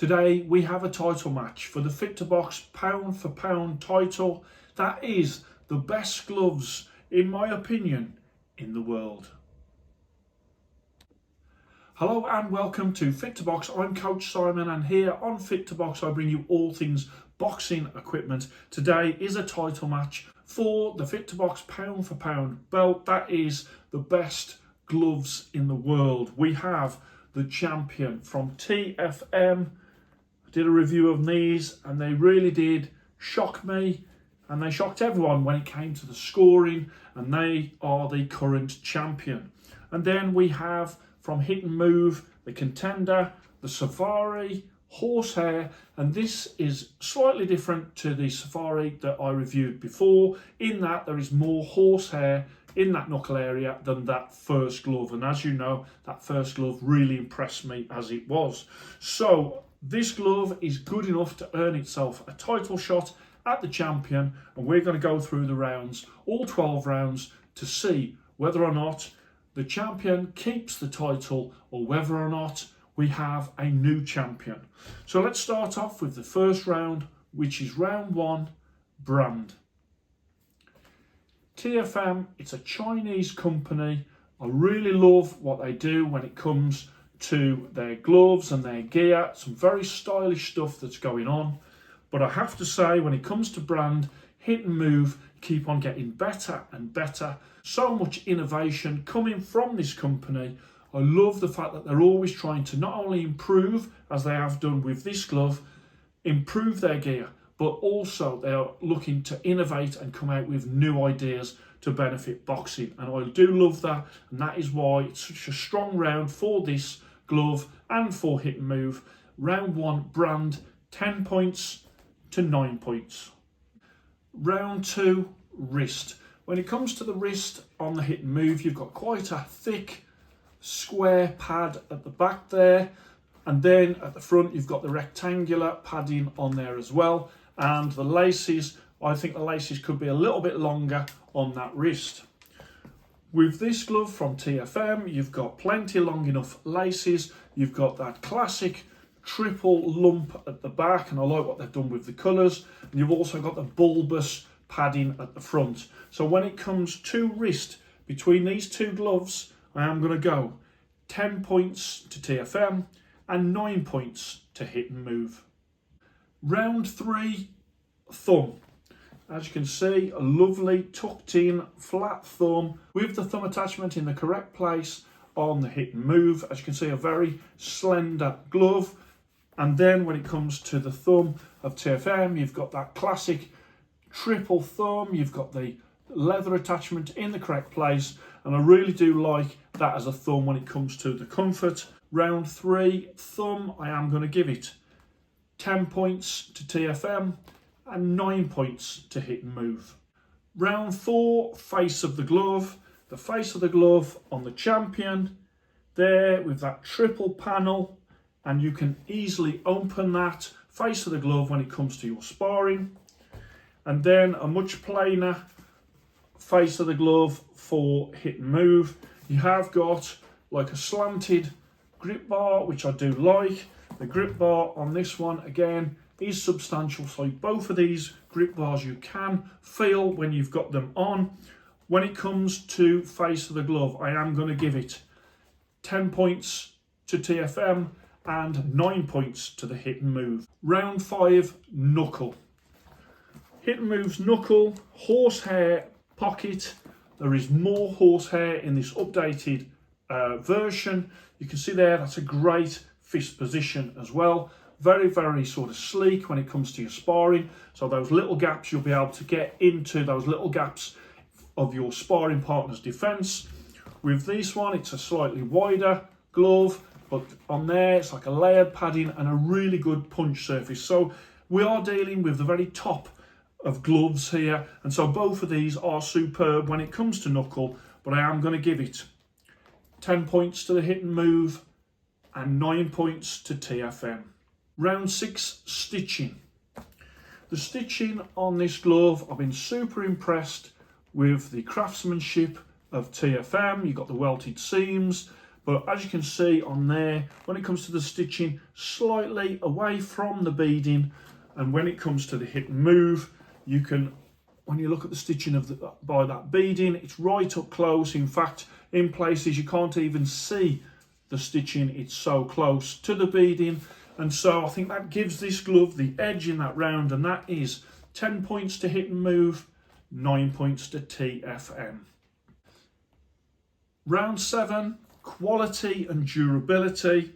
Today we have a title match for the Fit2Box pound for pound title. That is the best gloves, in my opinion, in the world. Hello and welcome to Fit2Box. I'm Coach Simon, and here on Fit2Box I bring you all things boxing equipment. Today is a title match for the Fit2Box pound for pound belt. That is the best gloves in the world. We have the champion from TFM. I did a review of these and they really did shock me, and they shocked everyone when it came to the scoring, and they are the current champion. And then we have from Hit and Move, the contender, the SUVARI horsehair, and this is slightly different to the SUVARI that I reviewed before, in that there is more horsehair in that knuckle area than that first glove. And as you know, that first glove really impressed me as it was. So this glove is good enough to earn itself a title shot at the champion, and we're going to go through the rounds, all 12 rounds, to see whether or not the champion keeps the title or whether or not we have a new champion. So let's start off with the first round, which is round one, brand. TFM, it's a Chinese company. I really love what they do when it comes to their gloves and their gear. Some very stylish stuff that's going on. But I have to say, when it comes to brand, Hit and Move keep on getting better and better. So much innovation coming from this company. I love the fact that they're always trying to not only improve, as they have done with this glove, improve their gear, but also they are looking to innovate and come out with new ideas to benefit boxing. And I do love that, and that is why it's such a strong round for this glove and for Hit and Move. Round one, brand, 10 points to 9 points. Round two, wrist. When it comes to the wrist on the Hit and Move, you've got quite a thick square pad at the back there, and then at the front you've got the rectangular padding on there as well. And the laces, I think the laces could be a little bit longer on that wrist. With this glove from TFM, you've got plenty long enough laces. You've got that classic triple lump at the back, and I like what they've done with the colours. And you've also got the bulbous padding at the front. So when it comes to wrist, between these two gloves, I am going to go 10 points to TFM and 9 points to Hit and Move. Round three, thumb. As you can see, a lovely tucked in flat thumb with the thumb attachment in the correct place on the Hit and Move. As you can see, a very slender glove. And then when it comes to the thumb of TFM, you've got that classic triple thumb. You've got the leather attachment in the correct place, and I really do like that as a thumb when it comes to the comfort. Round three, thumb, I am going to give it 10 points to TFM and 9 points to Hit and Move. Round four, face of the glove. The face of the glove on the champion there with that triple panel, and you can easily open that face of the glove when it comes to your sparring. And then a much plainer face of the glove for Hit and Move. You have got like a slanted grip bar, which I do like. The grip bar on this one again is substantial, so both of these grip bars you can feel when you've got them on. When it comes to face of the glove, I am going to give it 10 points to TFM and 9 points to the Hit and Move. Round five, knuckle. Hit and Move's knuckle, horsehair pocket. There is more horsehair in this updated version. You can see there, that's a great fist position as well. Very, very sort of sleek when it comes to your sparring. So those little gaps, you'll be able to get into those little gaps of your sparring partner's defense. With this one, it's a slightly wider glove, but on there, it's like a layered padding and a really good punch surface. So we are dealing with the very top of gloves here, and so both of these are superb when it comes to knuckle, but I am going to give it 10 points to the Hit and Move and 9 points to TFM. Round six, stitching. The stitching on this glove, I've been super impressed with the craftsmanship of TFM. You've got the welted seams, But as you can see on there, when it comes to the stitching, slightly away from the beading, and when it comes to the hit and move, you can, when you look at the stitching of by that beading, it's right up close. In fact, in places you can't even see the stitching, it's so close to the beading. And so I think that gives this glove the edge in that round, and that is 10 points to hit and move, 9 points to TFM. Round 7, quality and durability.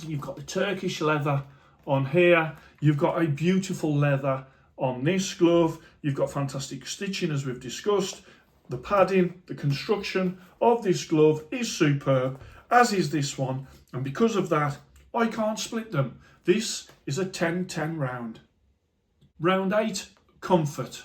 You've got the Turkish leather on here. You've got a beautiful leather on this glove. You've got fantastic stitching, as we've discussed. The padding, the construction of this glove is superb, as is this one. And because of that, I can't split them. This is a 10-10 round. Round 8, comfort.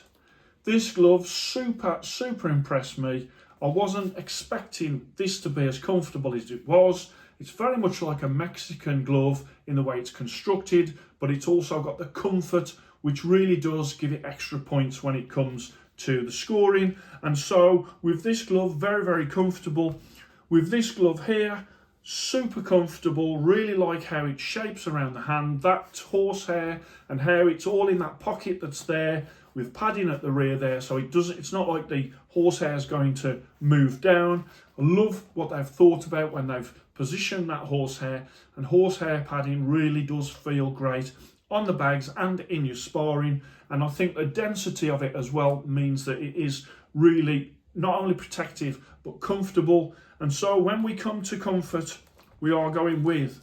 This glove super impressed me. I wasn't expecting this to be as comfortable as it was. It's very much like a Mexican glove in the way it's constructed, but it's also got the comfort, which really does give it extra points when it comes to the scoring. And so with this glove, very comfortable. With this glove here, super comfortable. Really like how it shapes around the hand, that horsehair, and how it's all in that pocket that's there with padding at the rear there, so it's not like the horsehair is going to move down. I love what they've thought about when they've positioned that horsehair, and horsehair padding really does feel great on the bags and in your sparring. And I think the density of it as well means that it is really not only protective but comfortable. And so when we come to comfort, we are going with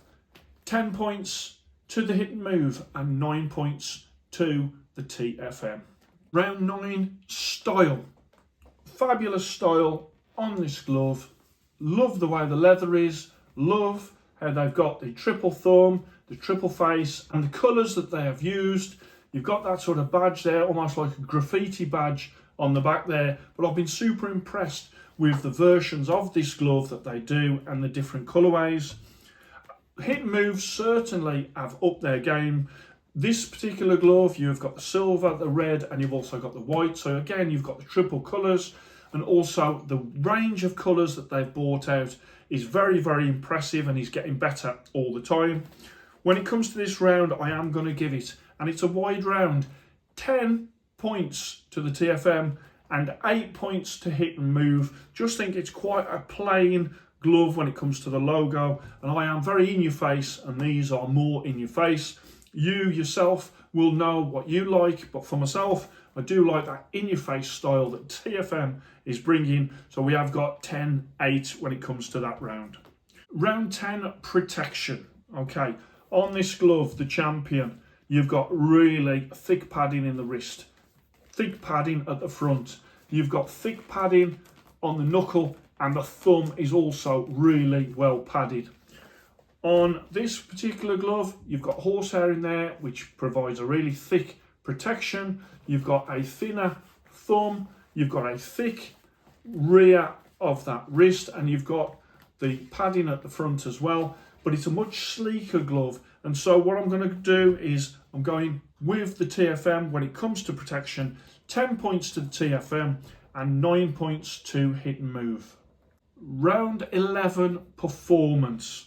10 points to the hit and move and 9 points to the TFM. Round 9, style. Fabulous style on this glove. Love the way the leather is. Love how they've got the triple thumb, the triple face, and the colours that they have used. You've got that sort of badge there, almost like a graffiti badge on the back there. But I've been super impressed with the versions of this glove that they do and the different colourways. Hit and move certainly have upped their game. This particular glove, you've got the silver, the red, and you've also got the white. So again, you've got the triple colours, and also the range of colours that they've brought out is very impressive, and is getting better all the time. When it comes to this round, I am going to give it, and it's a wide round, 10 points to the TFM and 8 points to hit and move. Just think it's quite a plain glove when it comes to the logo, and I am very in your face, and these are more in your face. You yourself will know what you like, but for myself, I do like that in your face style that TFM is bringing. So we have got 10-8 when it comes to that round. Round 10, protection. Okay, on this glove, the champion, you've got really thick padding in the wrist, thick padding at the front. You've got thick padding on the knuckle, and the thumb is also really well padded. On this particular glove, you've got horsehair in there, which provides a really thick protection. You've got a thinner thumb, you've got a thick rear of that wrist, and you've got the padding at the front as well. But it's a much sleeker glove. And so what I'm going to do is I'm going with the TFM when it comes to protection. 10 points to the TFM and 9 points to hit and move. Round 11, performance.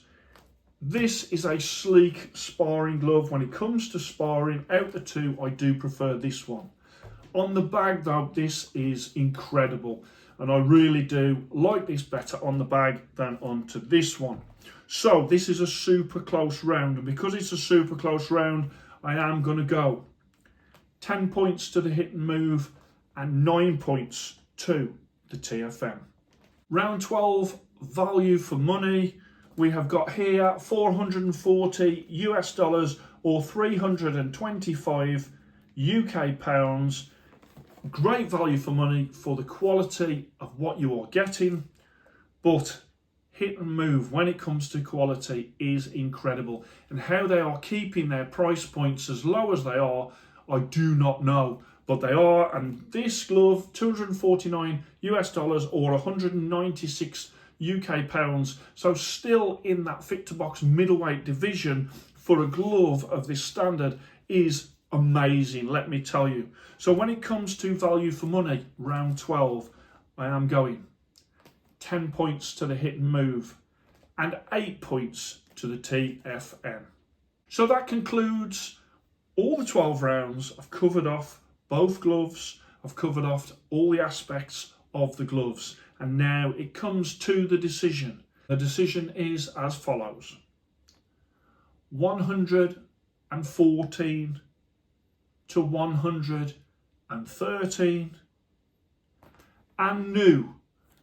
This is a sleek sparring glove. When it comes to sparring, out the two, I do prefer this one. On the bag though, this is incredible. And I really do like this better on the bag than onto this one. So this is a super close round. And because it's a super close round, I am going to go 10 points to the hit and move and 9 points to the TFM. Round 12, value for money. We have got here $440 US or 325 UK pounds. Great value for money for the quality of what you are getting, but hit and move when it comes to quality is incredible, and how they are keeping their price points as low as they are, I do not know, but they are. And this glove, $249 US or 196 UK pounds, so still in that Fit2Box middleweight division for a glove of this standard, is amazing, let me tell you. So when it comes to value for money, round 12, I am going 10 points to the hit and move and 8 points to the TFM. So that concludes all the 12 rounds. I've covered off both gloves. I've covered off all the aspects of the gloves. And now it comes to the decision. The decision is as follows. 114 to 113. And new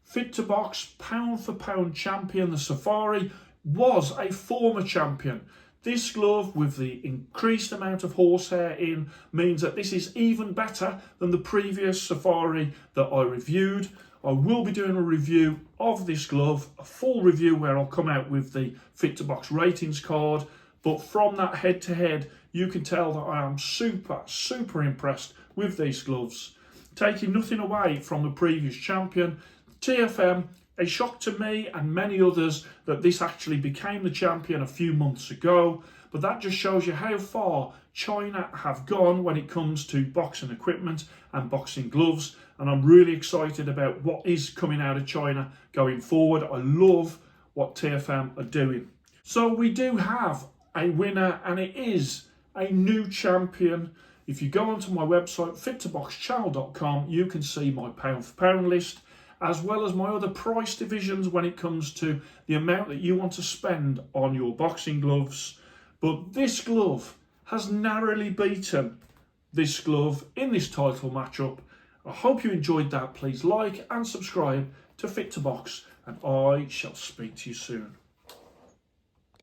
Fit2Box pound for pound champion, the SUVARI, was a former champion. This glove with the increased amount of horsehair in means that this is even better than the previous SUVARI that I reviewed. I will be doing a review of this glove, a full review where I'll come out with the Fit2Box ratings card. But from that head to head, you can tell that I am super impressed with these gloves. Taking nothing away from the previous champion, TFM, a shock to me and many others that this actually became the champion a few months ago. But that just shows you how far China have gone when it comes to boxing equipment and boxing gloves. And I'm really excited about what is coming out of China going forward. I love what TFM are doing. So we do have a winner, and it is a new champion. If you go onto my website, fit2boxchannel.com, you can see my pound for pound list, as well as my other price divisions when it comes to the amount that you want to spend on your boxing gloves. But this glove has narrowly beaten this glove in this title matchup. I hope you enjoyed that. Please like and subscribe to Fit2Box, and I shall speak to you soon.